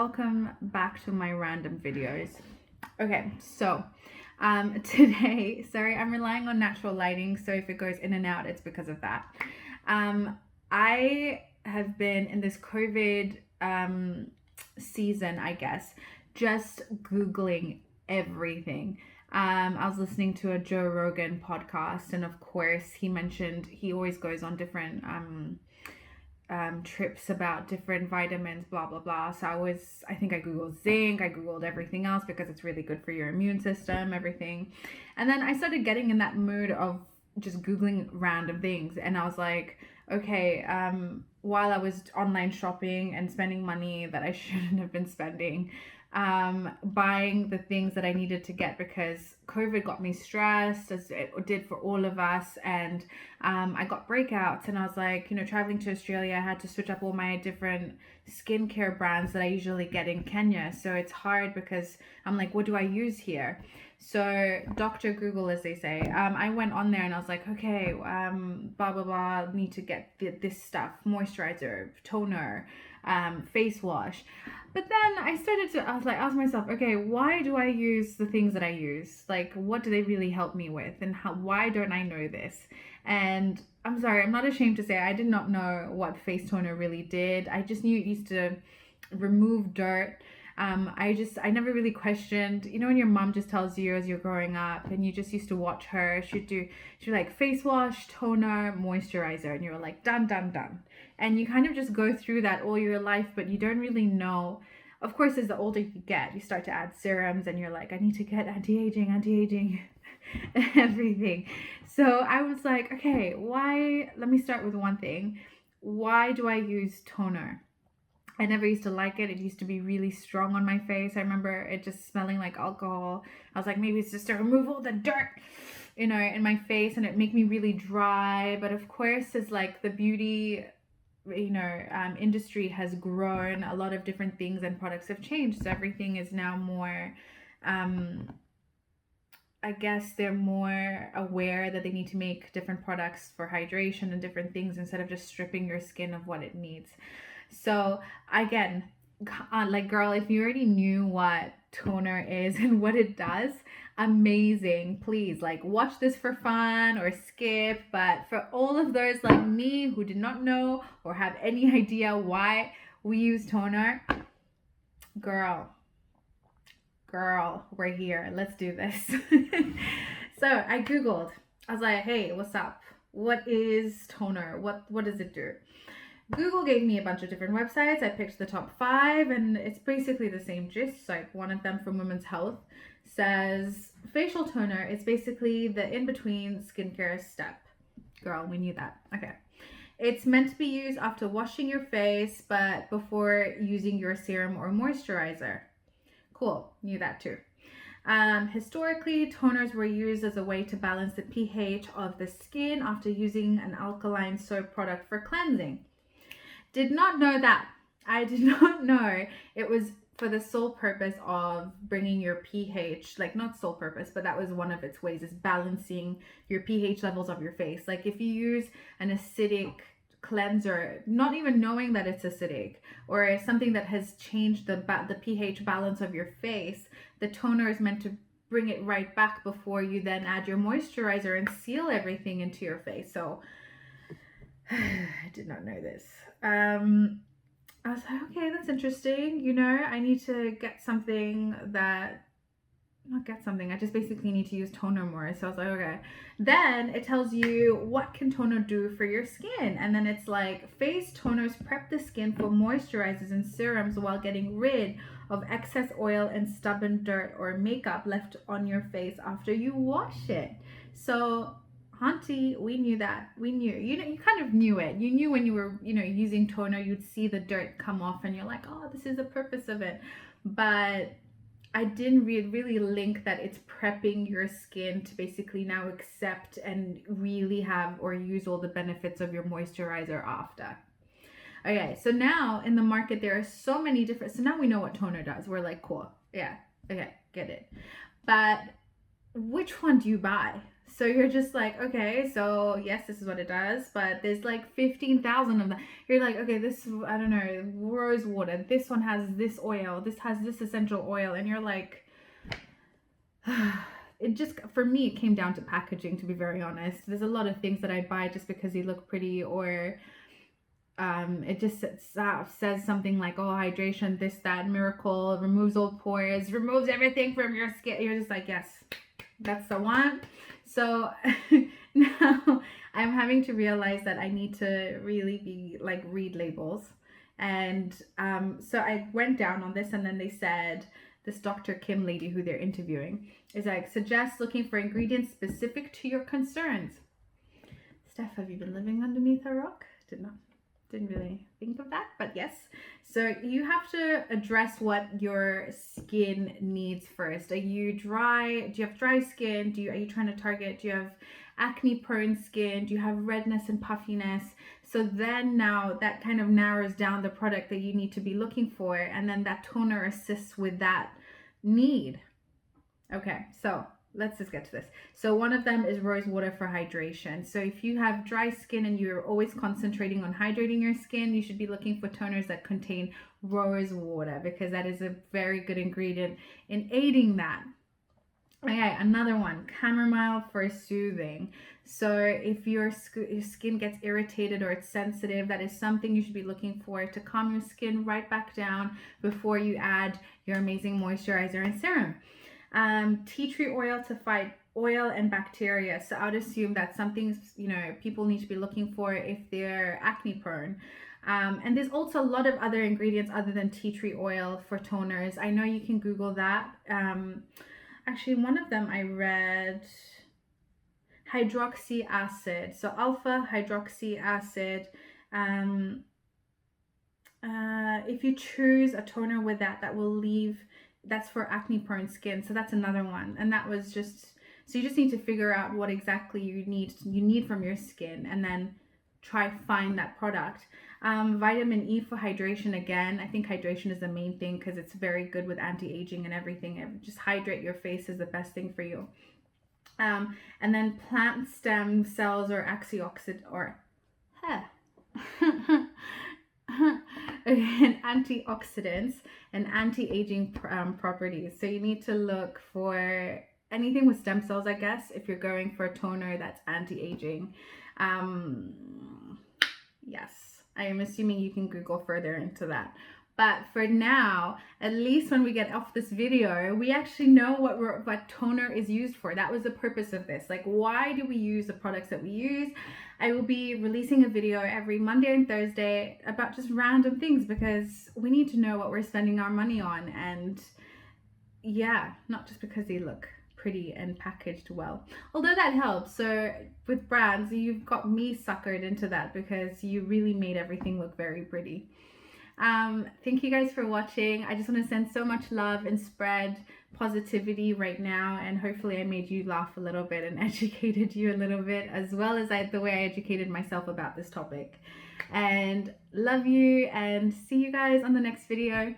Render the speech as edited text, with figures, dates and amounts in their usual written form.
welcome back to my random videos. Okay, so today, sorry, I'm relying on natural lighting, so if it goes in and out, it's because of that. I have been in this COVID season, I guess, just Googling everything. I was listening to a Joe Rogan podcast, and of course, he mentioned he always goes on different trips about different vitamins, blah blah blah. So I think I googled zinc, I googled everything else because it's really good for your immune system, everything. And then I started getting in that mood of just googling random things, and I was like, okay, while I was online shopping and spending money that I shouldn't have been spending, buying the things that I needed to get because COVID got me stressed, as it did for all of us. And I got breakouts, and I was like, traveling to Australia, I had to switch up all my different skincare brands that I usually get in Kenya. So it's hard because I'm like, what do I use here? So Dr. Google, as they say, I went on there and I was like, okay, blah, blah, blah, need to get this stuff, moisturizer, toner, face wash. But then I was like, ask myself, okay, why do I use the things that I use? Like, what do they really help me with? And why don't I know this? And I'm sorry, I'm not ashamed to say I did not know what face toner really did. I just knew it used to remove dirt. I never really questioned, when your mom just tells you as you're growing up and you just used to watch her, she'd like face wash, toner, moisturizer, and you're like, done, done, done. And you kind of just go through that all your life, but you don't really know. Of course, as the older you get, you start to add serums and you're like, I need to get anti-aging, everything. So I was like, okay, let me start with one thing. Why do I use toner? I never used to like it. It used to be really strong on my face. I remember it just smelling like alcohol. I was like, maybe it's just to remove all the dirt, in my face, and it make me really dry. But of course, as like the beauty, industry has grown, a lot of different things and products have changed. So everything is now more, I guess they're more aware that they need to make different products for hydration and different things instead of just stripping your skin of what it needs. So again, like, girl, if you already knew what toner is and what it does, amazing. Please, like, watch this for fun or skip. But for all of those like me who did not know or have any idea why we use toner, girl, we're here. Let's do this. So I googled. I was like, hey, what's up? What is toner? What does it do? Google gave me a bunch of different websites. I picked the top 5, and it's basically the same gist. Like, one of them from Women's Health says facial toner is basically the in-between skincare step. Girl, we knew that. Okay. It's meant to be used after washing your face, but before using your serum or moisturizer. Cool, knew that too. Historically, toners were used as a way to balance the pH of the skin after using an alkaline soap product for cleansing. Did not know that. I did not know it was for the sole purpose of bringing your pH, like, not sole purpose, but that was one of its ways, is balancing your pH levels of your face. Like, if you use an acidic cleanser, not even knowing that it's acidic, or something that has changed the pH balance of your face, the toner is meant to bring it right back before you then add your moisturizer and seal everything into your face. So I did not know this. I was like, okay, that's interesting. I need to get something that, not get something, I just basically need to use toner more. So I was like, okay. Then it tells you what can toner do for your skin. And then it's like, face toners prep the skin for moisturizers and serums while getting rid of excess oil and stubborn dirt or makeup left on your face after you wash it. So, Auntie, we knew that. We knew. You kind of knew it. You knew when you were, using toner, you'd see the dirt come off and you're like, oh, this is the purpose of it. But I didn't really link that it's prepping your skin to basically now accept and really have or use all the benefits of your moisturizer after. Okay, so now in the market, there are so many different, so now we know what toner does. We're like, cool. Yeah, okay, get it. But which one do you buy? So you're just like, okay, so yes, this is what it does, but there's like 15,000 of them. You're like, okay, this, I don't know, rose water. This one has this oil. This has this essential oil. And you're like, it just, for me, it came down to packaging, to be very honest. There's a lot of things that I buy just because they look pretty, or it just says something like, oh, hydration, this, that, miracle, removes old pores, removes everything from your skin. You're just like, yes, that's the one. So now I'm having to realize that I need to really be like, read labels. And so I went down on this, and then they said, this Dr. Kim lady who they're interviewing is like, suggests looking for ingredients specific to your concerns. Steph, have you been living underneath a rock? Didn't really think of that, but yes. So you have to address what your skin needs first. Are you dry? Do you have dry skin? Are you trying to target? Do you have acne prone skin? Do you have redness and puffiness? So then now that kind of narrows down the product that you need to be looking for, and then that toner assists with that need. Okay, so let's just get to this. So one of them is rose water for hydration. So if you have dry skin and you're always concentrating on hydrating your skin, you should be looking for toners that contain rose water, because that is a very good ingredient in aiding that. Okay, another one, chamomile for soothing. So if your skin gets irritated or it's sensitive, that is something you should be looking for to calm your skin right back down before you add your amazing moisturizer and serum. Tea tree oil to fight oil and bacteria. So I would assume that's something, you know, people need to be looking for if they're acne prone. And there's also a lot of other ingredients other than tea tree oil for toners. I know you can Google that. Actually, one of them I read, hydroxy acid. So alpha hydroxy acid. If you choose a toner with that will leave, that's for acne prone skin. So that's another one. And that was just, so you just need to figure out what exactly you need from your skin, and then try find that product. Vitamin E for hydration. Again, I think hydration is the main thing, because it's very good with anti-aging and everything. Just hydrate your face is the best thing for you. And then plant stem cells or and antioxidants and anti-aging properties. So you need to look for anything with stem cells, I guess, if you're going for a toner that's anti-aging. Yes, I am assuming you can Google further into that. But for now, at least when we get off this video, we actually know what toner is used for. That was the purpose of this. Like, why do we use the products that we use? I will be releasing a video every Monday and Thursday about just random things, because we need to know what we're spending our money on. And yeah, not just because they look pretty and packaged well, although that helps. So with brands, you've got me suckered into that, because you really made everything look very pretty. Thank you guys for watching. I just want to send so much love and spread positivity right now, and hopefully I made you laugh a little bit and educated you a little bit, as well as the way I educated myself about this topic. And love you, and see you guys on the next video.